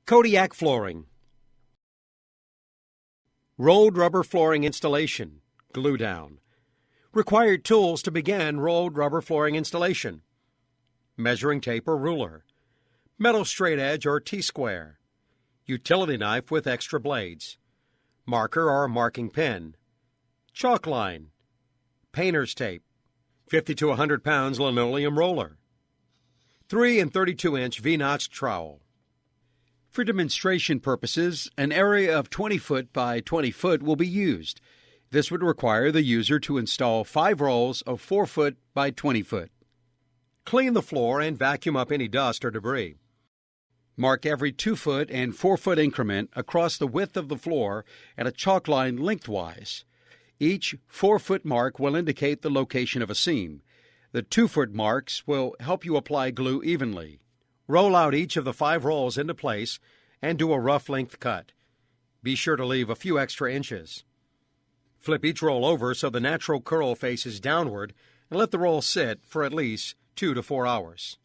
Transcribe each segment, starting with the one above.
Kodiak Flooring. Rolled rubber flooring installation, glue down. Required tools to begin rolled rubber flooring installation: measuring tape or ruler, metal straight edge or T-square, utility knife with extra blades, marker or marking pen, chalk line, painter's tape, 50 to 100 pounds linoleum roller, 3 and 32-inch V-Notched Trowel. For demonstration purposes, an area of 20 foot by 20 foot will be used. This would require the user to install 5 rolls of 4 foot by 20 foot. Clean the floor and vacuum up any dust or debris. Mark every 2 foot and 4 foot increment across the width of the floor at a chalk line lengthwise. Each 4 foot mark will indicate the location of a seam. The 2 foot marks will help you apply glue evenly. Roll out each of the 5 rolls into place and do a rough length cut. Be sure to leave a few extra inches. Flip each roll over so the natural curl faces downward and let the roll sit for at least 2 to 4 hours.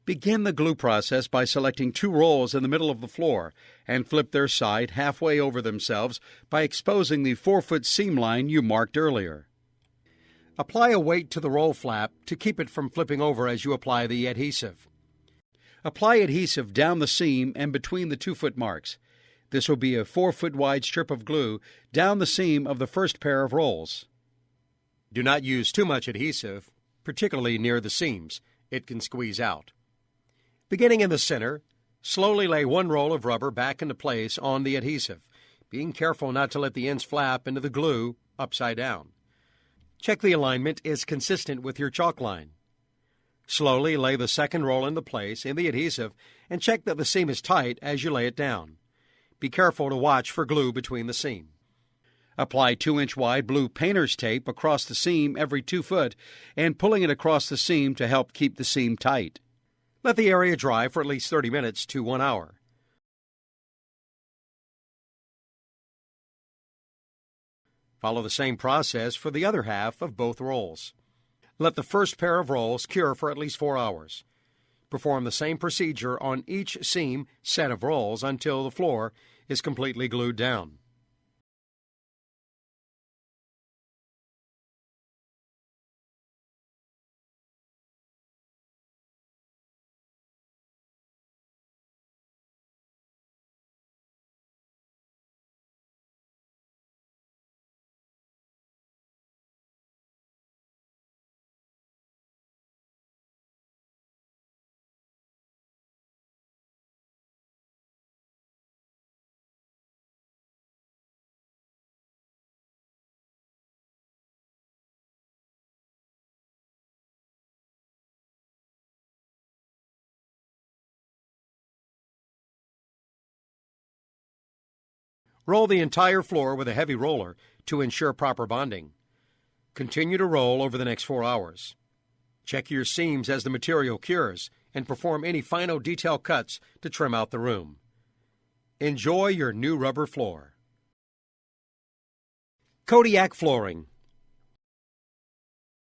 Begin the glue process by selecting 2 rolls in the middle of the floor and flip their side halfway over themselves by exposing the 4 foot seam line you marked earlier. Apply a weight to the roll flap to keep it from flipping over as you apply the adhesive. Apply adhesive down the seam and between the 2 foot marks. This will be a 4 foot wide strip of glue down the seam of the first pair of rolls. Do not use too much adhesive, particularly near the seams. It can squeeze out. Beginning in the center, slowly lay 1 roll of rubber back into place on the adhesive, being careful not to let the ends flap into the glue upside down. Check the alignment is consistent with your chalk line. Slowly lay the second roll into place in the adhesive and check that the seam is tight as you lay it down. Be careful to watch for glue between the seam. Apply 2-inch wide blue painter's tape across the seam every 2 foot and pulling it across the seam to help keep the seam tight. Let the area dry for at least 30 minutes to 1 hour. Follow the same process for the other half of both rolls. Let the first pair of rolls cure for at least 4 hours. Perform the same procedure on each seam set of rolls until the floor is completely glued down. Roll the entire floor with a heavy roller to ensure proper bonding. Continue to roll over the next 4 hours. Check your seams as the material cures and perform any final detail cuts to trim out the room. Enjoy your new rubber floor. Kodiak Flooring.